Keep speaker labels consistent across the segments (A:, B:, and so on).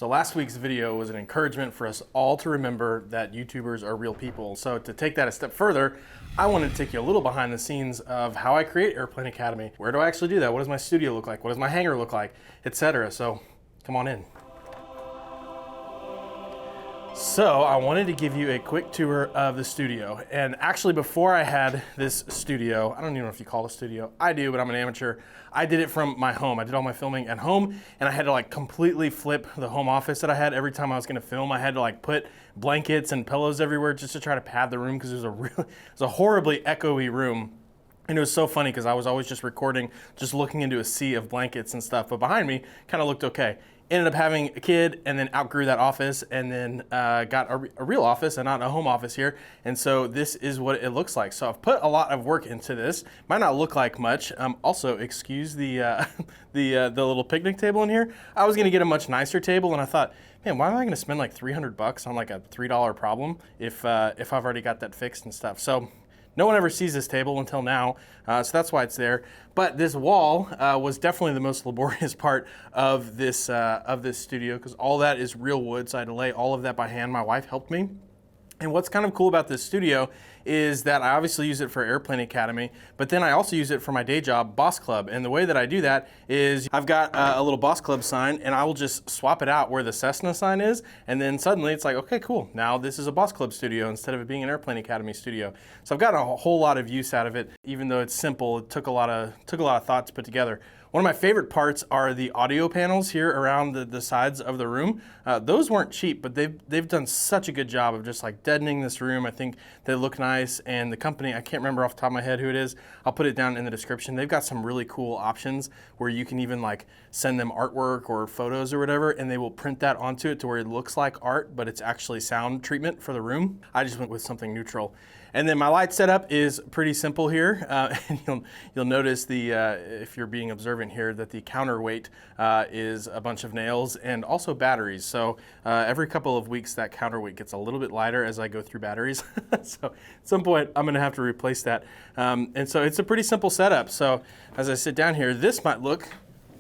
A: So last week's video was an encouragement for us all to remember that YouTubers are real people. So to take that a step further, I wanted to take you a little behind the scenes of how I create Airplane Academy. Where do I actually do that? What does my studio look like? What does my hangar look like? Etc. So come on in. So I wanted to give you a quick tour of the studio. And actually before I had this studio, I don't even know if you call it a studio. I do, but I'm an amateur. I did it from my home. I did all my filming at home, and I had to like completely flip the home office that I had. Every time I was gonna film, I had to like put blankets and pillows everywhere just to try to pad the room because it was a horribly echoey room. And it was so funny because I was always just recording, just looking into a sea of blankets and stuff, but behind me kind of looked okay. Ended up having a kid and then outgrew that office and then got a real office and not a home office here. And so this is what it looks like. So I've put a lot of work into this. Might not look like much. Also, excuse the little picnic table in here. I was gonna get a much nicer table and I thought, man, why am I gonna spend like $300 on like a $3 problem if I've already got that fixed and stuff. So no one ever sees this table until now, so that's why it's there. But this wall was definitely the most laborious part of this studio because all that is real wood, so I had to lay all of that by hand. My wife helped me. And what's kind of cool about this studio is that I obviously use it for Airplane Academy, but then I also use it for my day job, Boss Club. And the way that I do that is I've got a little Boss Club sign and I will just swap it out where the Cessna sign is. And then suddenly it's like, okay, cool. Now this is a Boss Club studio instead of it being an Airplane Academy studio. So I've got a whole lot of use out of it. Even though it's simple, it took a lot of thought to put together. One of my favorite parts are the audio panels here around the sides of the room. Those weren't cheap, but they've done such a good job of just like deadening this room. I think they look nice, and the company, I can't remember off the top of my head who it is. I'll put it down in the description. They've got some really cool options where you can even like send them artwork or photos or whatever, and they will print that onto it to where it looks like art, but it's actually sound treatment for the room. I just went with something neutral. And then my light setup is pretty simple here. And you'll notice if you're being observant here, that the counterweight is a bunch of nails and also batteries. So every couple of weeks, that counterweight gets a little bit lighter as I go through batteries. So at some point, I'm gonna have to replace that. And so it's a pretty simple setup. So as I sit down here, this might look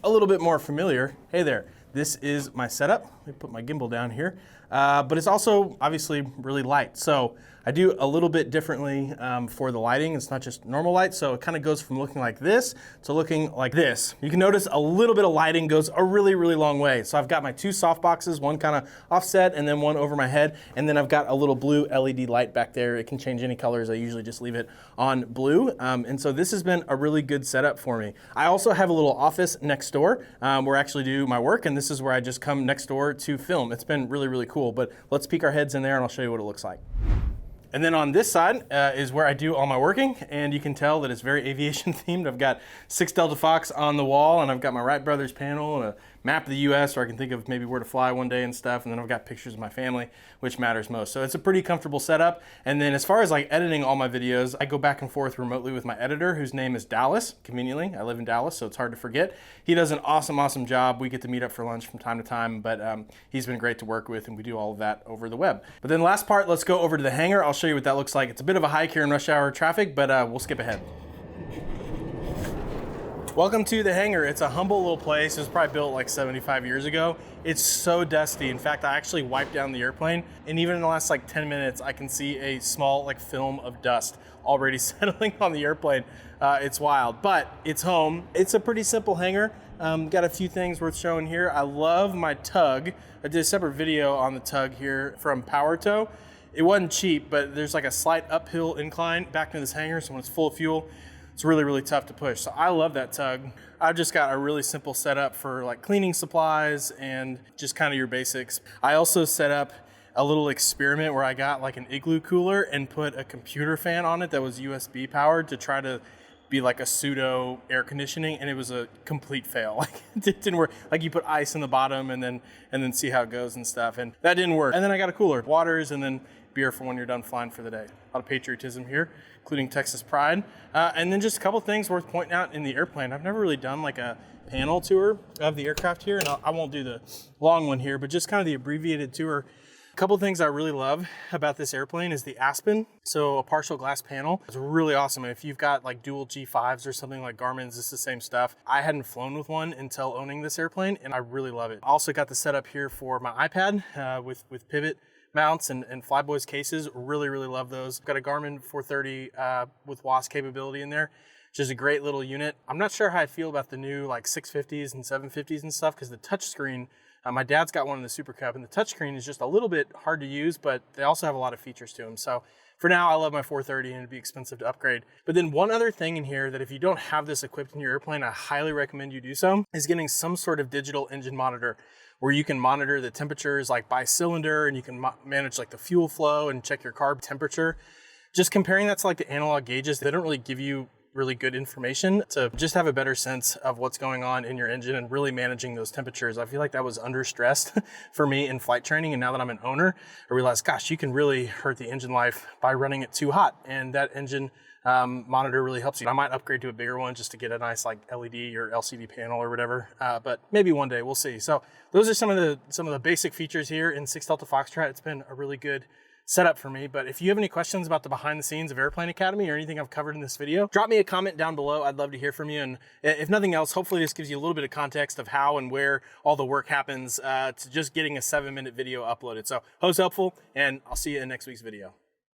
A: a little bit more familiar. Hey there. This is my setup. Let me put my gimbal down here. But it's also obviously really light. So I do a little bit differently for the lighting. It's not just normal light. So it kind of goes from looking like this to looking like this. You can notice a little bit of lighting goes a really, really long way. So I've got my two soft boxes, one kind of offset and then one over my head. And then I've got a little blue LED light back there. It can change any colors. I usually just leave it on blue. And so this has been a really good setup for me. I also have a little office next door where I actually do my work. And this is where I just come next door to film. It's been really, really cool. But let's peek our heads in there and I'll show you what it looks like. And then on this side is where I do all my working, and you can tell that it's very aviation themed. I've got 6 Delta Fox on the wall, and I've got my Wright Brothers panel and a map of the US so I can think of maybe where to fly one day and stuff, and then I've got pictures of my family, which matters most. So it's a pretty comfortable setup. And then as far as like editing all my videos, I go back and forth remotely with my editor, whose name is Dallas, conveniently. I live in Dallas, so it's hard to forget. He does an awesome job. We get to meet up for lunch from time to time, but he's been great to work with, and we do all of that over the web. But then last part, let's go over to the hangar. I'll show you what that looks like. It's a bit of a hike here in rush hour traffic, but we'll skip ahead. Welcome to the hangar. It's a humble little place. It was probably built like 75 years ago. It's so dusty. In fact, I actually wiped down the airplane, and even in the last like 10 minutes, I can see a small like film of dust already settling on the airplane. It's wild, but it's home. It's a pretty simple hangar. Got a few things worth showing here. I love my tug. I did a separate video on the tug here from Power Tow. It wasn't cheap, but there's like a slight uphill incline back to this hangar, so when it's full of fuel, it's really, really tough to push. So I love that tug. I've just got a really simple setup for like cleaning supplies and just kind of your basics. I also set up a little experiment where I got like an igloo cooler and put a computer fan on it that was USB powered to try to be like a pseudo air conditioning, and it was a complete fail. Like it didn't work. Like you put ice in the bottom and then see how it goes and stuff, and that didn't work. And then I got a cooler, waters, and then beer for when you're done flying for the day. A lot of patriotism here, including Texas pride. And then just a couple things worth pointing out in the airplane. I've never really done like a panel tour of the aircraft here, and I won't do the long one here, but just kind of the abbreviated tour. A couple things I really love about this airplane is the Aspen. So a partial glass panel. It's really awesome. And if you've got like dual G5s or something like Garmin's, it's the same stuff. I hadn't flown with one until owning this airplane, and I really love it. I also got the setup here for my iPad with pivot mounts and Flyboys cases. Really love those. Got a Garmin 430 with WAS capability in there, which is a great little unit. I'm not sure how I feel about the new like 650s and 750s and stuff, because the touchscreen, my dad's got one in the Super Cup, and the touchscreen is just a little bit hard to use, but they also have a lot of features to them. So for now, I love my 430, and it'd be expensive to upgrade. But then one other thing in here that if you don't have this equipped in your airplane, I highly recommend you do so, is getting some sort of digital engine monitor where you can monitor the temperatures like by cylinder, and you can manage like the fuel flow and check your carb temperature. Just comparing that to like the analog gauges, they don't really give you really good information to just have a better sense of what's going on in your engine and really managing those temperatures. I feel like that was under stressed for me in flight training, and now that I'm an owner, I realized, gosh, you can really hurt the engine life by running it too hot, and that engine monitor really helps you. I might upgrade to a bigger one just to get a nice like LED or LCD panel or whatever, but maybe one day, we'll see. So those are some of the basic features here in 6 Delta Foxtrot. It's been a really good setup for me. But if you have any questions about the behind the scenes of Airplane Academy or anything I've covered in this video, drop me a comment down below. I'd love to hear from you. And if nothing else, hopefully this gives you a little bit of context of how and where all the work happens to just getting a 7-minute video uploaded. So hope it's helpful, and I'll see you in next week's video.